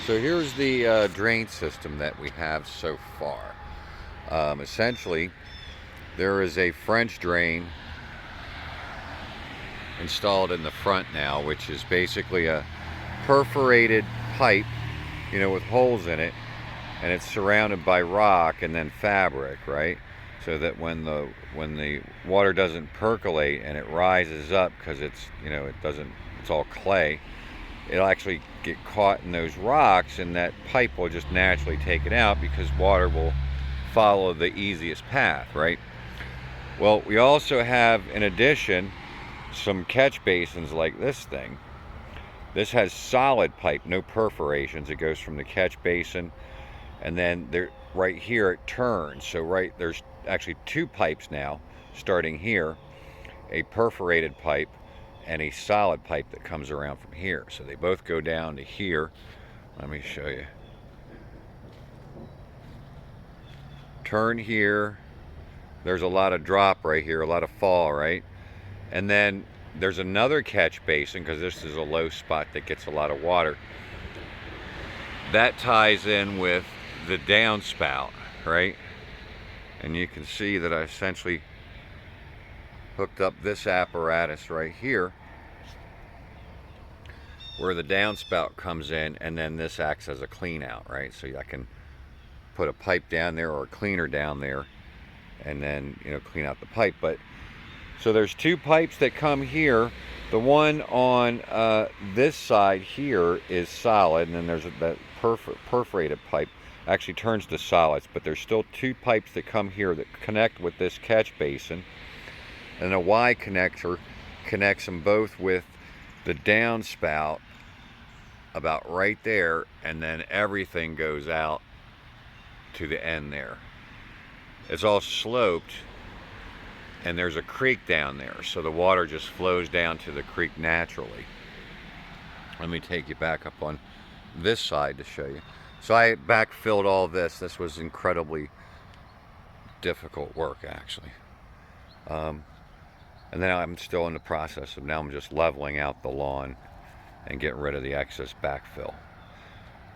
So here's the drain system that we have so far. Essentially, there is a French drain installed in the front now, which is basically a perforated pipe, with holes in it, and it's surrounded by rock and then fabric, right? So that when the water doesn't percolate and it rises up, because it's all clay, it'll actually get caught in those rocks, and that pipe will just naturally take it out because water will follow the easiest path, right? Well, we also have, in addition, some catch basins like this thing. This has solid pipe, no perforations. It goes from the catch basin, and then there, right here, it turns. So there's actually two pipes now, starting here, a perforated pipe and a solid pipe that comes around from here. So they both go down to here. Let me show you. Turn here. There's a lot of drop right here, a lot of fall, right? And then there's another catch basin, because this is a low spot that gets a lot of water. That ties in with the downspout, right? And you can see that I essentially hooked up this apparatus right here where the downspout comes in, and then this acts as a clean out, right? So I can put a pipe down there or a cleaner down there and then clean out the pipe. But so there's two pipes that come here. The one on this side here is solid, and then there's that perforated pipe actually turns to solids, but there's still two pipes that come here that connect with this catch basin, and a Y connector connects them both with the downspout about right there, and then everything goes out to the end there. It's all sloped, and there's a creek down there, so the water just flows down to the creek naturally. Let me take you back up on this side to show you. So I backfilled all this. This was incredibly difficult work, actually. And then I'm still in the process of, now I'm just leveling out the lawn and getting rid of the excess backfill.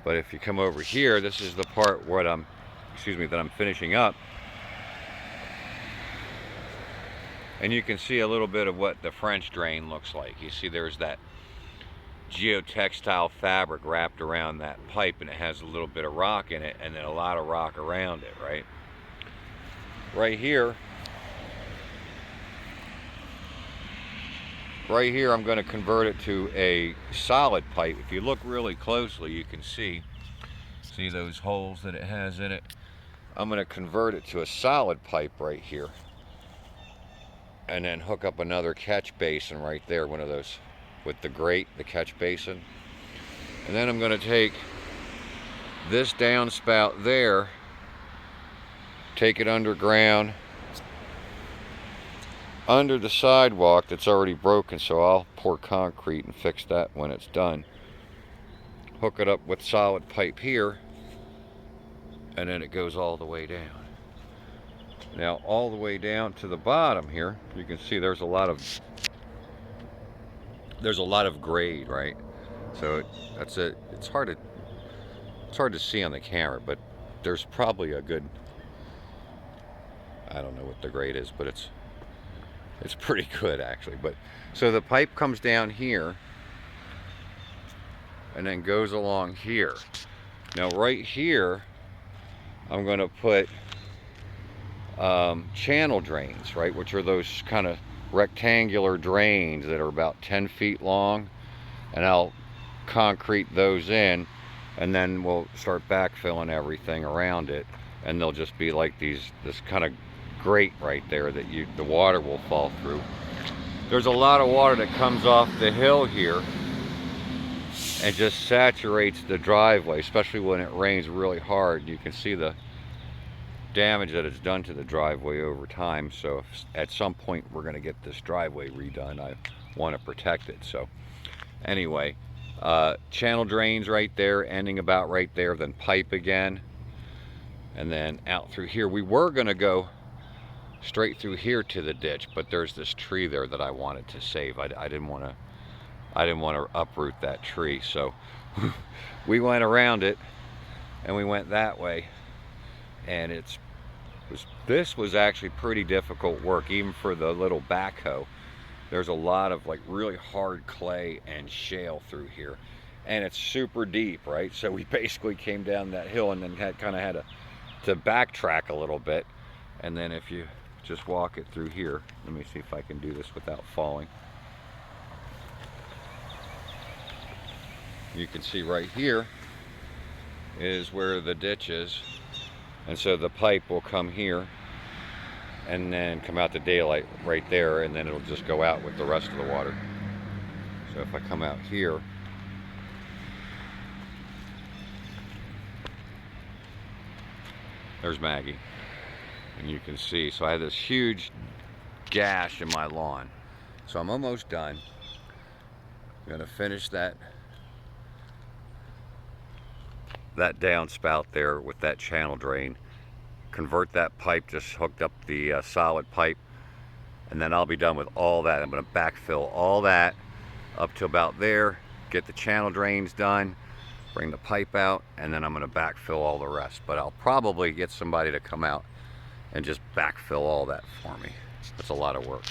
But if you come over here, this is the part where that I'm finishing up. And you can see a little bit of what the French drain looks like. You see there's that geotextile fabric wrapped around that pipe, and it has a little bit of rock in it, and then a lot of rock around it, right? Right here I'm going to convert it to a solid pipe. If you look really closely, you can see those holes that it has in it. I'm going to convert it to a solid pipe right here, and then hook up another catch basin right there, one of those with the grate, the catch basin. And then I'm going to take this downspout there, take it underground, under the sidewalk that's already broken, so I'll pour concrete and fix that when it's done. Hook it up with solid pipe here, and then it goes all the way down. Now all the way down to the bottom here, you can see there's a lot of grade, right? So it's hard to see on the camera, but there's probably a good, I don't know what the grade is, but it's pretty good actually. But so the pipe comes down here and then goes along here. Now right here I'm going to put channel drains, right, which are those kind of rectangular drains that are about 10 feet long, and I'll concrete those in, and then we'll start backfilling everything around it, and they'll just be like this kind of grate right there that the water will fall through. There's a lot of water that comes off the hill here and just saturates the driveway, especially when it rains really hard. You can see the damage that it's done to the driveway over time. So if at some point we're going to get this driveway redone, I want to protect it. So anyway, channel drains right there, ending about right there, then pipe again, and then out through here. We were going to go straight through here to the ditch, but there's this tree there that I wanted to save. I didn't want to uproot that tree, so we went around it and we went that way, and this was actually pretty difficult work, even for the little backhoe. There's a lot of like really hard clay and shale through here, and it's super deep, right? So we basically came down that hill and then kind of had to backtrack a little bit. And then if you just walk it through here, let me see if I can do this without falling. You can see right here is where the ditch is, and so the pipe will come here and then come out to daylight right there, and then it'll just go out with the rest of the water. So if I come out here, there's Maggie, and you can see, so I have this huge gash in my lawn. So I'm almost done. I'm gonna finish that downspout there with that channel drain, convert that pipe, just hooked up the solid pipe, and then I'll be done with all that. I'm going to backfill all that up to about there, get the channel drains done, bring the pipe out, and then I'm going to backfill all the rest. But I'll probably get somebody to come out and just backfill all that for me. That's a lot of work.